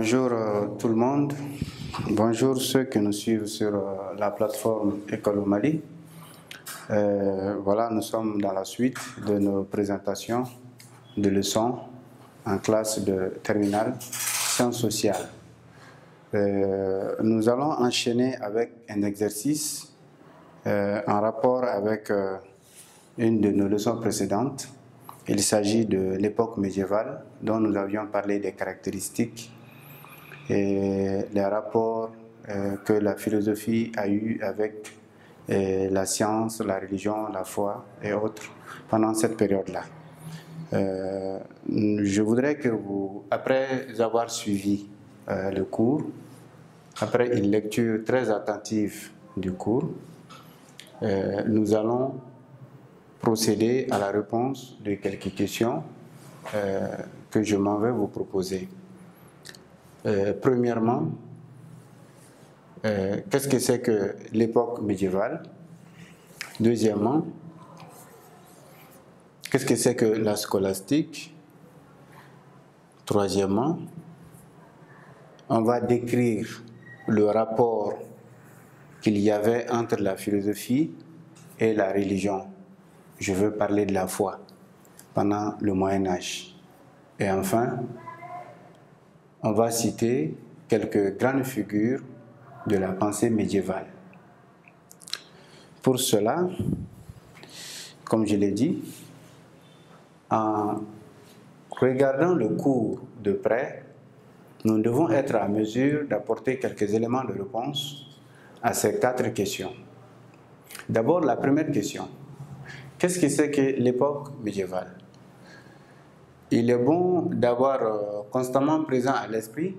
Bonjour tout le monde, bonjour ceux qui nous suivent sur la plateforme École au Mali. Voilà, nous sommes dans la suite de nos présentations de leçons en classe de terminale sciences sociales. Nous allons enchaîner avec un exercice en rapport avec une de nos leçons précédentes. Il s'agit de l'époque médiévale dont nous avions parlé des caractéristiques et les rapports que la philosophie a eu avec la science, la religion, la foi et autres pendant cette période-là. Je voudrais que vous, après avoir suivi le cours, après une lecture très attentive du cours, nous allons procéder à la réponse de quelques questions que je m'en vais vous proposer. Premièrement, qu'est-ce que c'est que l'époque médiévale? Deuxièmement, qu'est-ce que c'est que la scolastique? Troisièmement, on va décrire le rapport qu'il y avait entre la philosophie et la religion. Je veux parler de la foi pendant le Moyen-Âge. Et enfin, on va citer quelques grandes figures de la pensée médiévale. Pour cela, comme je l'ai dit, en regardant le cours de près, nous devons être à mesure d'apporter quelques éléments de réponse à ces 4 questions. D'abord, la première question. Qu'est-ce que c'est que l'époque médiévale? Il est bon d'avoir constamment présent à l'esprit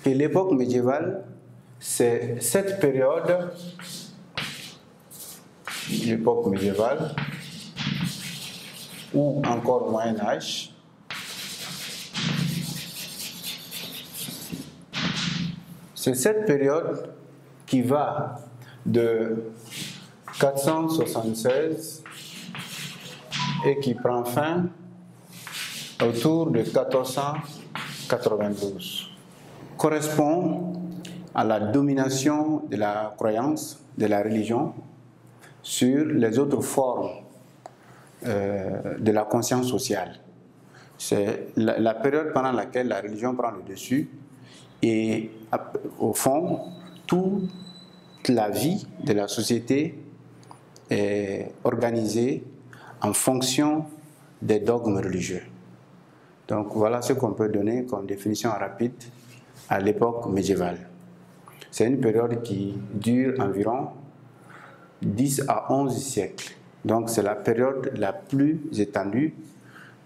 que l'époque médiévale, c'est cette période, l'époque médiévale, ou encore Moyen-Âge, c'est cette période qui va de 476 et qui prend fin autour de 1492, correspond à la domination de la croyance, de la religion, sur les autres formes de la conscience sociale. C'est la période pendant laquelle la religion prend le dessus et, au fond, toute la vie de la société est organisée en fonction des dogmes religieux. Donc voilà ce qu'on peut donner comme définition rapide à l'époque médiévale. C'est une période qui dure environ 10 à 11 siècles. Donc c'est la période la plus étendue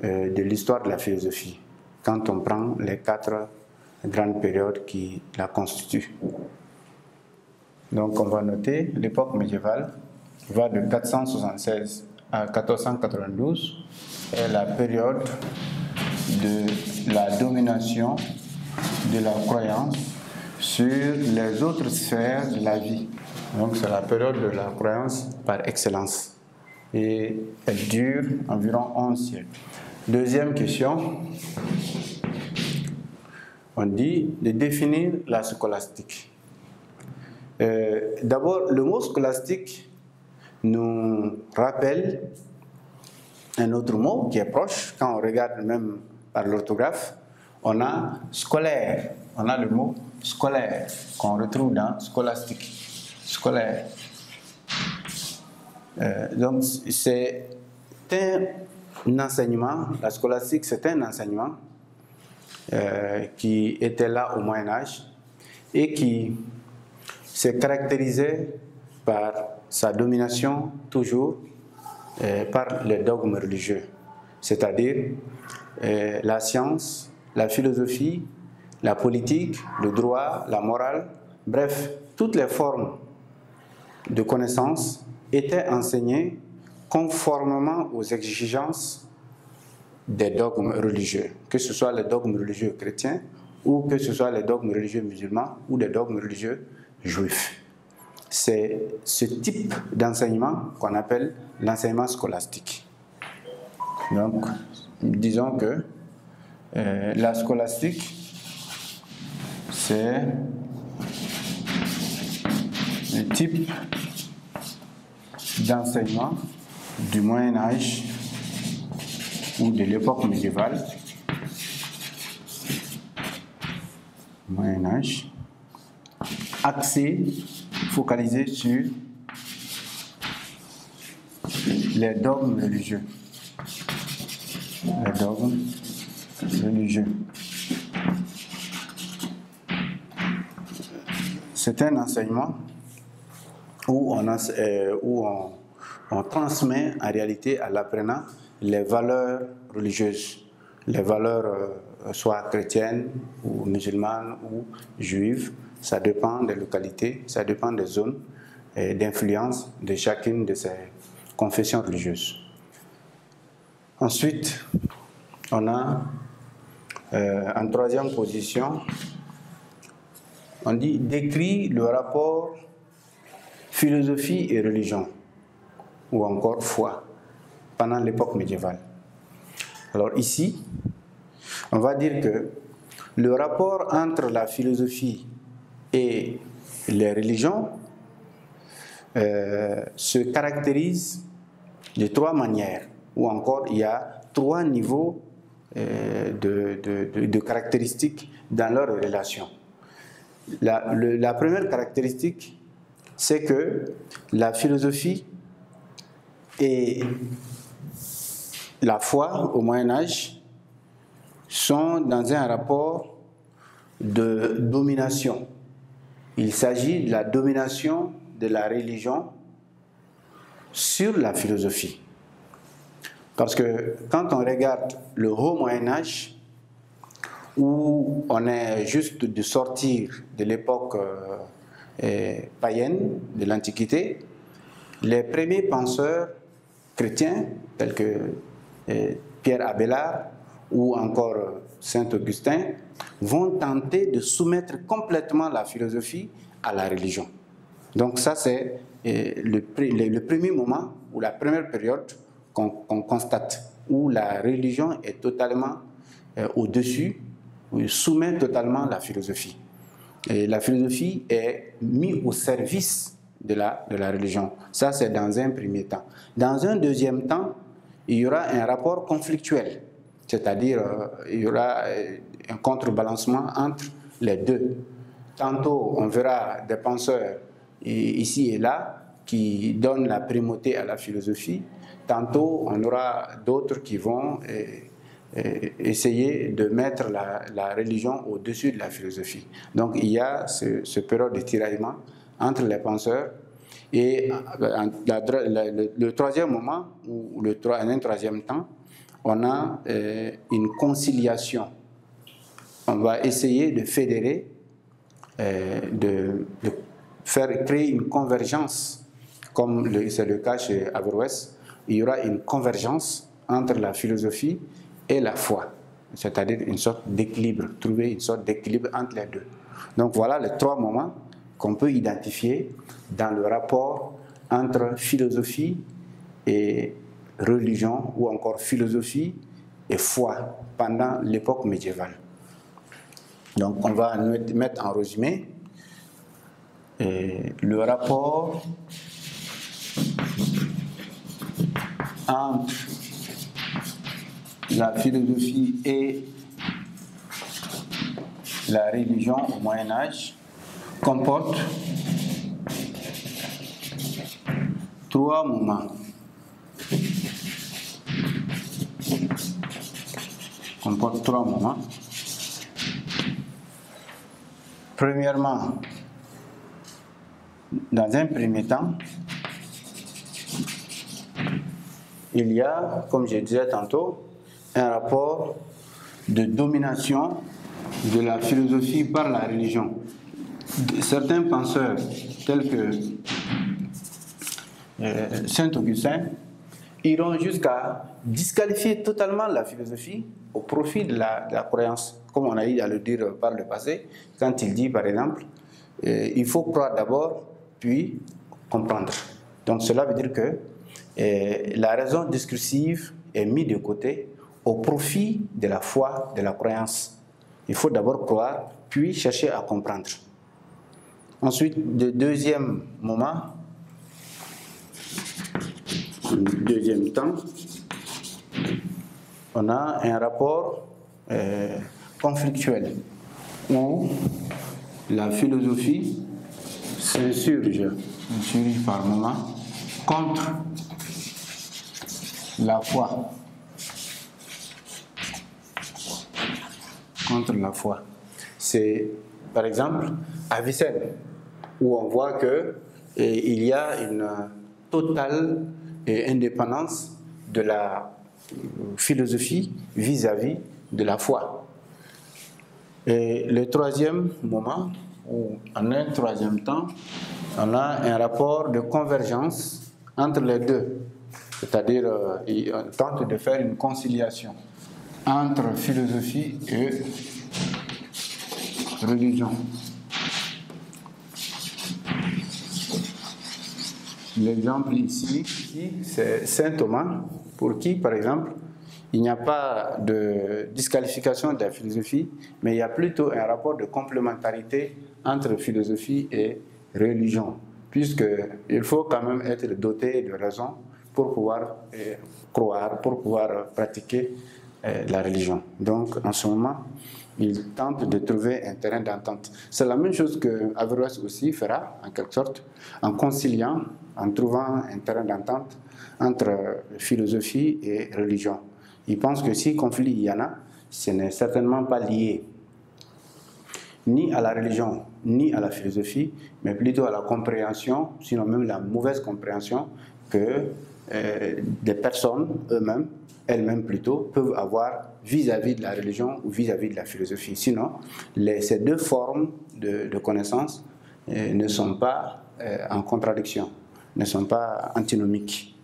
de l'histoire de la philosophie, quand on prend les 4 grandes périodes qui la constituent. Donc on va noter l'époque médiévale va de 476 à 1492 est la période de la domination de la croyance sur les autres sphères de la vie. Donc c'est la période de la croyance par excellence. Et elle dure environ 11 siècles. Deuxième question, on dit de définir la scolastique. D'abord, le mot scolastique nous rappelle un autre mot qui est proche, quand on regarde même par l'orthographe, on a scolaire, on a le mot scolaire qu'on retrouve dans scolastique, scolaire. Donc c'est un enseignement, la scolastique c'est un enseignement qui était là au Moyen-Âge et qui s'est caractérisé par sa domination toujours par les dogmes religieux, c'est-à-dire la science, la philosophie, la politique, le droit, la morale, bref, toutes les formes de connaissances étaient enseignées conformément aux exigences des dogmes religieux, que ce soit les dogmes religieux chrétiens ou que ce soit les dogmes religieux musulmans ou les dogmes religieux juifs. C'est ce type d'enseignement qu'on appelle l'enseignement scolastique. Donc, disons que la scolastique c'est le type d'enseignement du Moyen Âge ou de l'époque médiévale, Moyen Âge, axé, focalisé sur les dogmes religieux. Les dogmes religieux. C'est un enseignement où on transmet en réalité à l'apprenant les valeurs religieuses, les valeurs soit chrétiennes ou musulmanes ou juives. Ça dépend des localités, ça dépend des zones d'influence de chacune de ces confessions religieuses. Ensuite, on a en troisième position, on dit décrit le rapport philosophie et religion, ou encore foi, pendant l'époque médiévale. Alors ici, on va dire que le rapport entre la philosophie et les religions se caractérise de trois manières, ou encore il y a trois niveaux de caractéristiques dans leur relation. La première caractéristique, c'est que la philosophie et la foi au Moyen Âge sont dans un rapport de domination. Il s'agit de la domination de la religion sur la philosophie. Parce que quand on regarde le haut Moyen Âge, où on est juste de sortir de l'époque païenne, de l'Antiquité, les premiers penseurs chrétiens, tels que Pierre Abélard ou encore Saint Augustin, vont tenter de soumettre complètement la philosophie à la religion. Donc ça, c'est le premier moment ou la première période qu'on constate, où la religion est totalement au-dessus, soumet totalement la philosophie. Et la philosophie est mise au service de la religion. Ça, c'est dans un premier temps. Dans un deuxième temps, il y aura un rapport conflictuel, c'est-à-dire il y aura un contrebalancement entre les deux. Tantôt, on verra des penseurs ici et là qui donnent la primauté à la philosophie. Tantôt, on aura d'autres qui vont essayer de mettre la religion au-dessus de la philosophie. Donc, il y a ce période de tiraillement entre les penseurs. Et le troisième moment, ou un troisième temps, on a une conciliation. On va essayer de fédérer, de faire créer une convergence, comme c'est le cas chez Averroès. Il y aura une convergence entre la philosophie et la foi, c'est-à-dire une sorte d'équilibre, trouver une sorte d'équilibre entre les deux. Donc voilà les trois moments qu'on peut identifier dans le rapport entre philosophie et religion, ou encore philosophie et foi pendant l'époque médiévale. Donc on va mettre en résumé le rapport entre la philosophie et la religion au Moyen Âge comporte trois moments. Premièrement, dans un premier temps, il y a, comme je disais tantôt, un rapport de domination de la philosophie par la religion. Certains penseurs, tels que Saint Augustin, iront jusqu'à disqualifier totalement la philosophie au profit de la croyance, comme on a eu à le dire par le passé, quand il dit par exemple, il faut croire d'abord, puis comprendre. Donc cela veut dire que la raison discursive est mise de côté au profit de la foi, de la croyance. Il faut d'abord croire, puis chercher à comprendre. Ensuite, le deuxième moment, le deuxième temps, on a un rapport conflictuel où la philosophie s'insurge par moment contre la foi. Contre la foi. C'est par exemple à Vicenne, où on voit qu'il y a une totale indépendance de la philosophie vis-à-vis de la foi. Et le troisième moment, où en un troisième temps, on a un rapport de convergence entre les deux. C'est-à-dire, on tente de faire une conciliation entre philosophie et religion. L'exemple ici, c'est saint Thomas, pour qui, par exemple, il n'y a pas de disqualification de la philosophie, mais il y a plutôt un rapport de complémentarité entre philosophie et religion, puisqu'il faut quand même être doté de raison pour pouvoir croire, pour pouvoir pratiquer la religion. Donc, en ce moment, il tente de trouver un terrain d'entente. C'est la même chose que Averroès aussi fera, en quelque sorte, en conciliant, en trouvant un terrain d'entente entre philosophie et religion. Il pense que si conflit il y en a, ce n'est certainement pas lié ni à la religion, ni à la philosophie, mais plutôt à la compréhension, sinon même la mauvaise compréhension que des personnes elles-mêmes plutôt, peuvent avoir vis-à-vis de la religion ou vis-à-vis de la philosophie. Sinon, ces deux formes de connaissance ne sont pas en contradiction, ne sont pas antinomiques.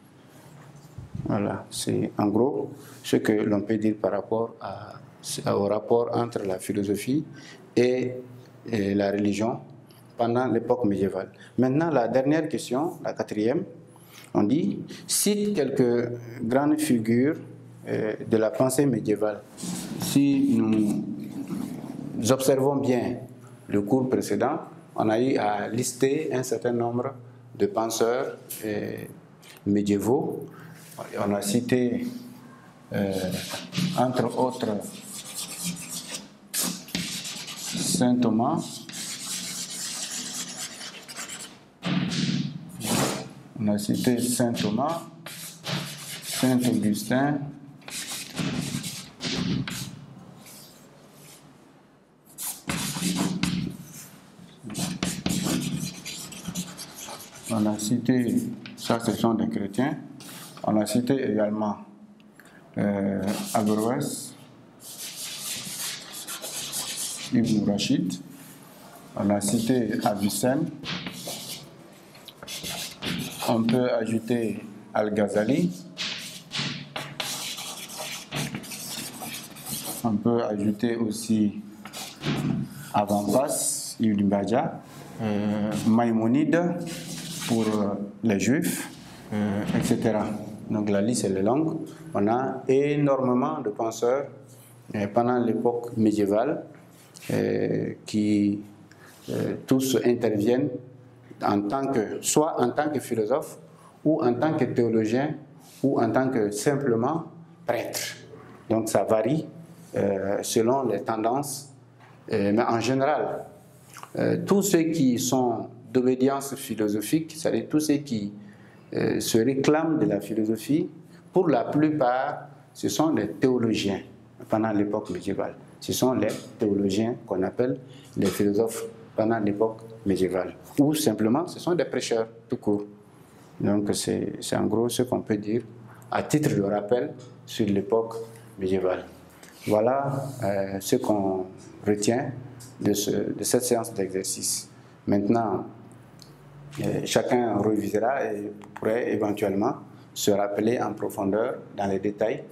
Voilà, c'est en gros ce que l'on peut dire par rapport au rapport entre la philosophie et la religion pendant l'époque médiévale. Maintenant, la dernière question, la quatrième, on dit, cite quelques grandes figures de la pensée médiévale. Si nous observons bien le cours précédent, on a eu à lister un certain nombre de penseurs médiévaux. On a cité, entre autres, saint Thomas, on a cité saint Thomas, saint Augustin, on a cité, ça ce sont des chrétiens, on a cité également Averroès, Ibn Rachid, on a cité Avicenne, on peut ajouter Al-Ghazali, on peut ajouter aussi Avant-Pass, Ibn Bajjah, Maïmonide pour les Juifs, etc. Donc la liste est longue. On a énormément de penseurs pendant l'époque médiévale qui tous interviennent soit en tant que philosophe, ou en tant que théologien, ou en tant que simplement prêtre. Donc ça varie selon les tendances, mais en général, tous ceux qui sont d'obédience philosophique, c'est-à-dire tous ceux qui se réclament de la philosophie, pour la plupart, ce sont les théologiens pendant l'époque médiévale. Ce sont les théologiens qu'on appelle les philosophes pendant l'époque médiévale. Ou simplement, ce sont des prêcheurs, tout court. Donc c'est en gros ce qu'on peut dire à titre de rappel sur l'époque médiévale. Voilà ce qu'on retient de cette séance d'exercice. Maintenant, chacun revisera et pourrait éventuellement se rappeler en profondeur, dans les détails,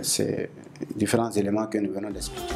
ces différents éléments que nous venons d'expliquer.